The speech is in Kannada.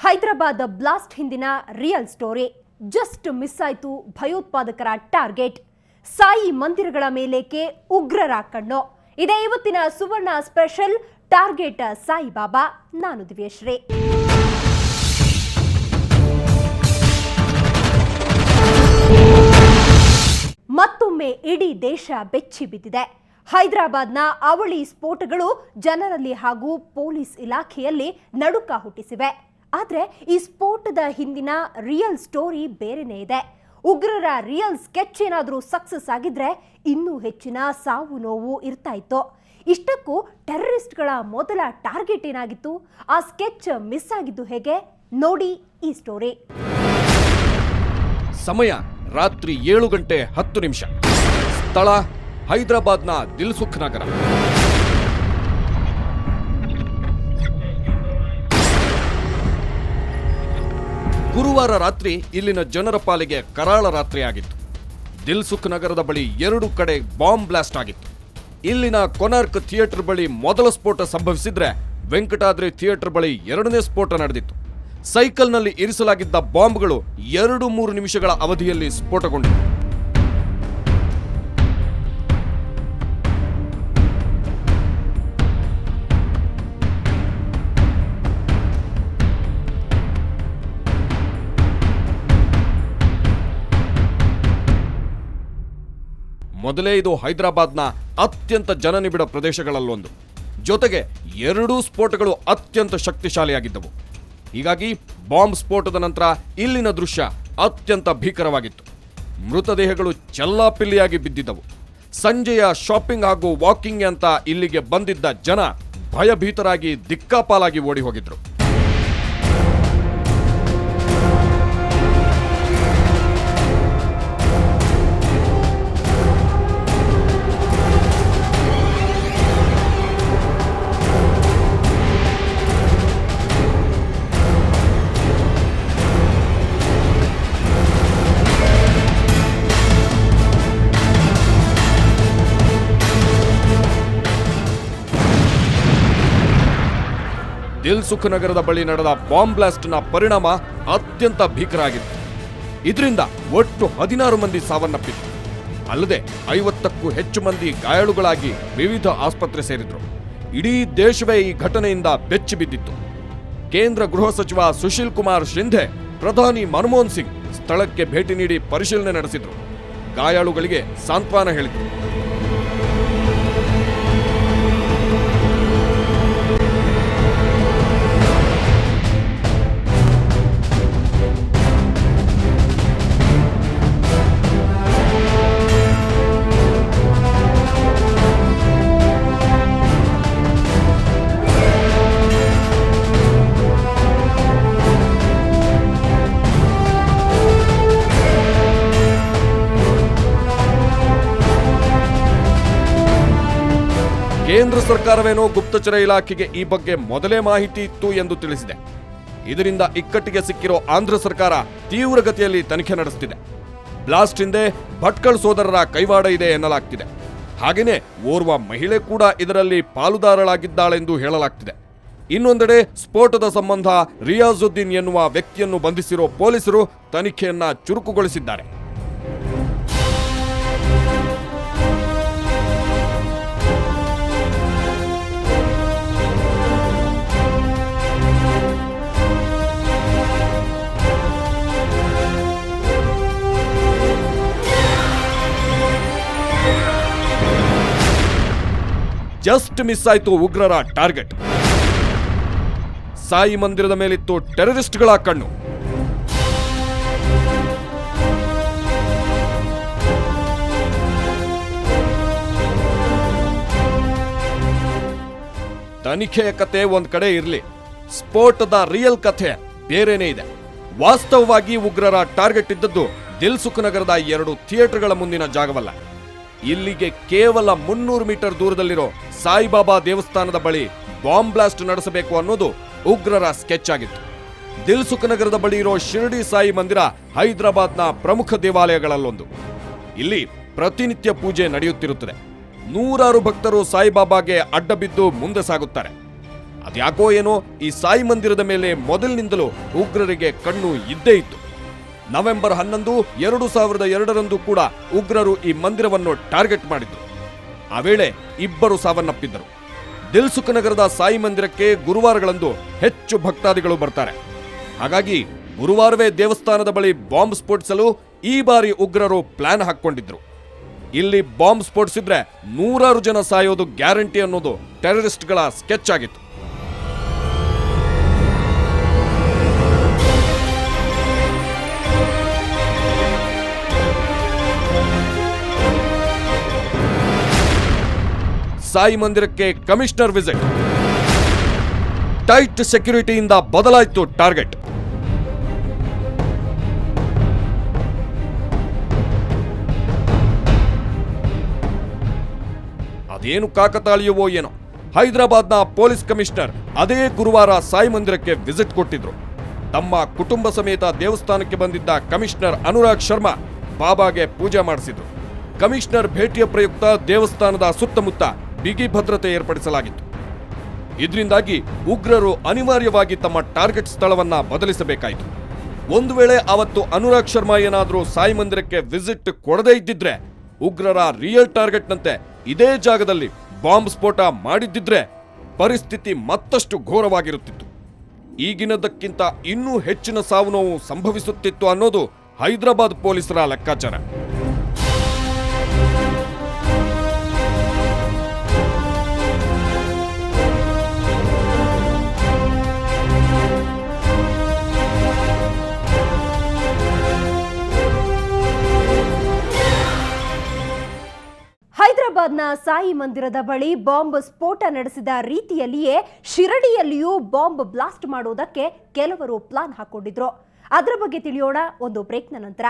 ಹೈದರಾಬಾದ್ ಬ್ಲಾಸ್ಟ್ ಹಿಂದಿನ ರಿಯಲ್ ಸ್ಟೋರಿ. ಜಸ್ಟ್ ಮಿಸ್ ಆಯಿತು ಭಯೋತ್ಪಾದಕರ ಟಾರ್ಗೆಟ್. ಸಾಯಿ ಮಂದಿರಗಳ ಮೇಲೇಕೆ ಉಗ್ರರ ಕಣ್ಣು. ಇದೇ ಇವತ್ತಿನ ಸುವರ್ಣ ಸ್ಪೆಷಲ್. ಟಾರ್ಗೆಟ್ ಸಾಯಿಬಾಬಾ. ನಾನು ದಿವ್ಯಶ್ರೀ. ಮತ್ತೊಮ್ಮೆ ಇಡೀ ದೇಶ ಬೆಚ್ಚಿ ಬಿದ್ದಿದೆ. ಹೈದರಾಬಾದ್ನ ಅವಳಿ ಸ್ಫೋಟಗಳು ಜನರಲ್ಲಿ ಹಾಗೂ ಪೊಲೀಸ್ ಇಲಾಖೆಯಲ್ಲಿ ನಡುಕ ಹುಟ್ಟಿಸಿವೆ. ಆದರೆ ಈ ಸ್ಫೋಟದ ಹಿಂದಿನ ರಿಯಲ್ ಸ್ಟೋರಿ ಬೇರೆನೇ ಇದೆ. ಉಗ್ರರ ರಿಯಲ್ ಸ್ಕೆಚ್ ಏನಾದರೂ ಸಕ್ಸಸ್ ಆಗಿದ್ರೆ ಇನ್ನೂ ಹೆಚ್ಚಿನ ಸಾವು ನೋವು ಇರ್ತಾ ಇತ್ತು. ಇಷ್ಟಕ್ಕೂ ಟೆರರಿಸ್ಟ್ಗಳ ಮೊದಲ ಟಾರ್ಗೆಟ್ ಏನಾಗಿತ್ತು? ಆ ಸ್ಕೆಚ್ ಮಿಸ್ ಆಗಿದ್ದು ಹೇಗೆ? ನೋಡಿ ಈ ಸ್ಟೋರಿ. ಸಮಯ ರಾತ್ರಿ 7:10. ಸ್ಥಳ ಹೈದರಾಬಾದ್ನ ದಿಲ್ಸುಖ್ ನಗರ. ಗುರುವಾರ ರಾತ್ರಿ ಇಲ್ಲಿನ ಜನರ ಪಾಲಿಗೆ ಕರಾಳ ರಾತ್ರಿಯಾಗಿತ್ತು. ದಿಲ್ಸುಖ್ ನಗರದ ಬಳಿ 2 ಕಡೆ ಬಾಂಬ್ ಬ್ಲಾಸ್ಟ್ ಆಗಿತ್ತು. ಇಲ್ಲಿನ ಕೊನಾರ್ಕ್ ಥಿಯೇಟರ್ ಬಳಿ ಮೊದಲ ಸ್ಫೋಟ ಸಂಭವಿಸಿದ್ರೆ, ವೆಂಕಟಾದ್ರಿ ಥಿಯೇಟರ್ ಬಳಿ 2ನೇ ಸ್ಫೋಟ ನಡೆದಿತ್ತು. ಸೈಕಲ್ನಲ್ಲಿ ಇರಿಸಲಾಗಿದ್ದ ಬಾಂಬ್ಗಳು 2-3 ನಿಮಿಷಗಳ ಅವಧಿಯಲ್ಲಿ ಸ್ಫೋಟಗೊಂಡಿವೆ. ಮೊದಲೇ ಇದು ಹೈದರಾಬಾದ್ನ ಅತ್ಯಂತ ಜನನಿಬಿಡ ಪ್ರದೇಶಗಳಲ್ಲೊಂದು. ಜೊತೆಗೆ 2 ಸ್ಫೋಟಗಳು ಅತ್ಯಂತ ಶಕ್ತಿಶಾಲಿಯಾಗಿದ್ದವು. ಹೀಗಾಗಿ ಬಾಂಬ್ ಸ್ಫೋಟದ ನಂತರ ಇಲ್ಲಿನ ದೃಶ್ಯ ಅತ್ಯಂತ ಭೀಕರವಾಗಿತ್ತು. ಮೃತದೇಹಗಳು ಚೆಲ್ಲಾಪಿಲ್ಲಿಯಾಗಿ ಬಿದ್ದಿದ್ದವು. ಸಂಜೆಯ ಶಾಪಿಂಗ್ ಹಾಗೂ ವಾಕಿಂಗ್ ಅಂತ ಇಲ್ಲಿಗೆ ಬಂದಿದ್ದ ಜನ ಭಯಭೀತರಾಗಿ ದಿಕ್ಕಾಪಾಲಾಗಿ ಓಡಿ ಹೋಗಿದ್ರು. ದಿಲ್ಸುಖ್ ನಗರದ ಬಳಿ ನಡೆದ ಬಾಂಬ್ ಬ್ಲಾಸ್ಟ್ನ ಪರಿಣಾಮ ಅತ್ಯಂತ ಭೀಕರ ಆಗಿತ್ತು. ಇದರಿಂದ ಒಟ್ಟು 16 ಮಂದಿ ಸಾವನ್ನಪ್ಪಿದ್ರು. ಅಲ್ಲದೆ 50ಕ್ಕೂ ಹೆಚ್ಚು ಮಂದಿ ಗಾಯಾಳುಗಳಾಗಿ ವಿವಿಧ ಆಸ್ಪತ್ರೆ ಸೇರಿದ್ರು. ಇಡೀ ದೇಶವೇ ಈ ಘಟನೆಯಿಂದ ಬೆಚ್ಚಿ ಬಿದ್ದಿತ್ತು. ಕೇಂದ್ರ ಗೃಹ ಸಚಿವ ಸುಶೀಲ್ ಕುಮಾರ್ ಶಿಂಧೆ, ಪ್ರಧಾನಿ ಮನಮೋಹನ್ ಸಿಂಗ್ ಸ್ಥಳಕ್ಕೆ ಭೇಟಿ ನೀಡಿ ಪರಿಶೀಲನೆ ನಡೆಸಿದ್ರು. ಗಾಯಾಳುಗಳಿಗೆ ಸಾಂತ್ವನ ಹೇಳಿದ್ರು. ಕೇಂದ್ರ ಸರ್ಕಾರವೇನೋ ಗುಪ್ತಚರ ಇಲಾಖೆಗೆ ಈ ಬಗ್ಗೆ ಮೊದಲೇ ಮಾಹಿತಿ ಇತ್ತು ಎಂದು ತಿಳಿಸಿದೆ. ಇದರಿಂದ ಇಕ್ಕಟ್ಟಿಗೆ ಸಿಕ್ಕಿರೋ ಆಂಧ್ರ ಸರ್ಕಾರ ತೀವ್ರಗತಿಯಲ್ಲಿ ತನಿಖೆ ನಡೆಸುತ್ತಿದೆ. ಬ್ಲಾಸ್ಟ್ ಹಿಂದೆ ಭಟ್ಕಳ್ ಸೋದರರ ಕೈವಾಡ ಇದೆ ಎನ್ನಲಾಗ್ತಿದೆ. ಹಾಗೆಯೇ ಓರ್ವ ಮಹಿಳೆ ಕೂಡ ಇದರಲ್ಲಿ ಪಾಲುದಾರಳಾಗಿದ್ದಾಳೆಂದು ಹೇಳಲಾಗ್ತಿದೆ. ಇನ್ನೊಂದೆಡೆ ಸ್ಫೋಟದ ಸಂಬಂಧ ರಿಯಾಜುದ್ದೀನ್ ಎನ್ನುವ ವ್ಯಕ್ತಿಯನ್ನು ಬಂಧಿಸಿರೋ ಪೊಲೀಸರು ತನಿಖೆಯನ್ನ ಚುರುಕುಗೊಳಿಸಿದ್ದಾರೆ. ಜಸ್ಟ್ ಮಿಸ್ ಆಯಿತು ಉಗ್ರರ ಟಾರ್ಗೆಟ್. ಸಾಯಿ ಮಂದಿರದ ಮೇಲಿತ್ತು ಟೆರರಿಸ್ಟ್ಗಳ ಕಣ್ಣು. ತನಿಖೆಯ ಕತೆ ಒಂದ್ ಕಡೆ ಇರಲಿ, ಸ್ಫೋಟದ ರಿಯಲ್ ಕಥೆ ಬೇರೆನೇ ಇದೆ. ವಾಸ್ತವವಾಗಿ ಉಗ್ರರ ಟಾರ್ಗೆಟ್ ಇದ್ದದ್ದು ದಿಲ್ಸುಖ್ ನಗರದ 2 ಥಿಯೇಟರ್ಗಳ ಮುಂದಿನ ಜಾಗವಲ್ಲ. ಇಲ್ಲಿಗೆ ಕೇವಲ 300 ಮೀಟರ್ ದೂರದಲ್ಲಿರೋ ಸಾಯಿಬಾಬಾ ದೇವಸ್ಥಾನದ ಬಳಿ ಬಾಂಬ್ ಬ್ಲಾಸ್ಟ್ ನಡೆಸಬೇಕು ಅನ್ನೋದು ಉಗ್ರರ ಸ್ಕೆಚ್ ಆಗಿತ್ತು. ದಿಲ್ಸುಖ್ ನಗರದ ಬಳಿ ಇರೋ ಶಿರ್ಡಿ ಸಾಯಿ ಮಂದಿರ ಹೈದರಾಬಾದ್ನ ಪ್ರಮುಖ ದೇವಾಲಯಗಳಲ್ಲೊಂದು. ಇಲ್ಲಿ ಪ್ರತಿನಿತ್ಯ ಪೂಜೆ ನಡೆಯುತ್ತಿರುತ್ತದೆ. ನೂರಾರು ಭಕ್ತರು ಸಾಯಿಬಾಬಾಗೆ ಅಡ್ಡಬಿದ್ದು ಮುಂದೆ ಸಾಗುತ್ತಾರೆ. ಅದ್ಯಾಕೋ ಏನೋ ಈ ಸಾಯಿ ಮಂದಿರದ ಮೇಲೆ ಮೊದಲಿನಿಂದಲೂ ಉಗ್ರರಿಗೆ ಕಣ್ಣು ಇದ್ದೇ ಇತ್ತು. ನವೆಂಬರ್ 11, 2002ರಂದು ಕೂಡ ಉಗ್ರರು ಈ ಮಂದಿರವನ್ನು ಟಾರ್ಗೆಟ್ ಮಾಡಿದ್ರು. ಆ ವೇಳೆ 2 ಸಾವನ್ನಪ್ಪಿದ್ದರು. ದಿಲ್ಸುಖ್ ನಗರದ ಸಾಯಿ ಮಂದಿರಕ್ಕೆ ಗುರುವಾರಗಳಂದು ಹೆಚ್ಚು ಭಕ್ತಾದಿಗಳು ಬರ್ತಾರೆ. ಹಾಗಾಗಿ ಗುರುವಾರವೇ ದೇವಸ್ಥಾನದ ಬಳಿ ಬಾಂಬ್ ಸ್ಫೋಟಿಸಲು ಈ ಬಾರಿ ಉಗ್ರರು ಪ್ಲಾನ್ ಹಾಕ್ಕೊಂಡಿದ್ರು. ಇಲ್ಲಿ ಬಾಂಬ್ ಸ್ಫೋಟಿಸಿದ್ರೆ 100 ಜನ ಸಾಯೋದು ಗ್ಯಾರಂಟಿ ಅನ್ನೋದು ಟೆರರಿಸ್ಟ್ಗಳ ಸ್ಕೆಚ್ ಆಗಿತ್ತು. ಸಾಯಿ ಮಂದಿರಕ್ಕೆ ಕಮಿಷನರ್ ವಿಸಿಟ್. ಟೈಟ್ ಸೆಕ್ಯೂರಿಟಿಯಿಂದ ಬದಲಾಯಿತು ಟಾರ್ಗೆಟ್. ಅದೇನು ಕಾಕತಾಳೀಯವೋ ಏನೋ, ಹೈದರಾಬಾದ್ನ ಪೊಲೀಸ್ ಕಮಿಷನರ್ ಅದೇ ಗುರುವಾರ ಸಾಯಿ ಮಂದಿರಕ್ಕೆ ವಿಸಿಟ್ ಕೊಟ್ಟಿದ್ರು. ತಮ್ಮ ಕುಟುಂಬ ಸಮೇತ ದೇವಸ್ಥಾನಕ್ಕೆ ಬಂದಿದ್ದ ಕಮಿಷನರ್ ಅನುರಾಗ್ ಶರ್ಮಾ ಬಾಬಾಗೆ ಪೂಜೆ ಮಾಡಿಸಿದ್ರು. ಕಮಿಷನರ್ ಭೇಟಿಯ ಪ್ರಯುಕ್ತ ದೇವಸ್ಥಾನದ ಸುತ್ತಮುತ್ತ ಬಿಗಿ ಭದ್ರತೆ ಏರ್ಪಡಿಸಲಾಗಿತ್ತು. ಇದರಿಂದಾಗಿ ಉಗ್ರರು ಅನಿವಾರ್ಯವಾಗಿ ತಮ್ಮ ಟಾರ್ಗೆಟ್ ಸ್ಥಳವನ್ನ ಬದಲಿಸಬೇಕಾಯಿತು. ಒಂದು ವೇಳೆ ಅವತ್ತು ಅನುರಾಗ್ ಶರ್ಮಾ ಏನಾದರೂ ಸಾಯಿ ಮಂದಿರಕ್ಕೆ ವಿಸಿಟ್ ಕೊಡದೇ ಇದ್ದಿದ್ರೆ, ಉಗ್ರರ ರಿಯಲ್ ಟಾರ್ಗೆಟ್ನಂತೆ ಇದೇ ಜಾಗದಲ್ಲಿ ಬಾಂಬ್ ಸ್ಫೋಟ ಮಾಡಿದ್ದಿದ್ರೆ ಪರಿಸ್ಥಿತಿ ಮತ್ತಷ್ಟು ಘೋರವಾಗಿರುತ್ತಿತ್ತು. ಈಗಿನದಕ್ಕಿಂತ ಇನ್ನೂ ಹೆಚ್ಚಿನ ಸಾವು ನೋವು ಸಂಭವಿಸುತ್ತಿತ್ತು ಅನ್ನೋದು ಹೈದರಾಬಾದ್ ಪೊಲೀಸರ ಲೆಕ್ಕಾಚಾರ. ಹೈದರಾಬಾದ್ನ ಸಾಯಿ ಮಂದಿರದ ಬಳಿ ಬಾಂಬ್ ಸ್ಫೋಟ ನಡೆಸಿದ ರೀತಿಯಲ್ಲಿಯೇ ಶಿರಡಿಯಲ್ಲಿಯೂ ಬಾಂಬ್ ಬ್ಲಾಸ್ಟ್ ಮಾಡುವುದಕ್ಕೆ ಕೆಲವರು ಪ್ಲಾನ್ ಹಾಕೊಂಡಿದ್ರು. ಅದರ ಬಗ್ಗೆ ತಿಳಿಯೋಣ ಒಂದು ಬ್ರೇಕ್ನ ನಂತರ.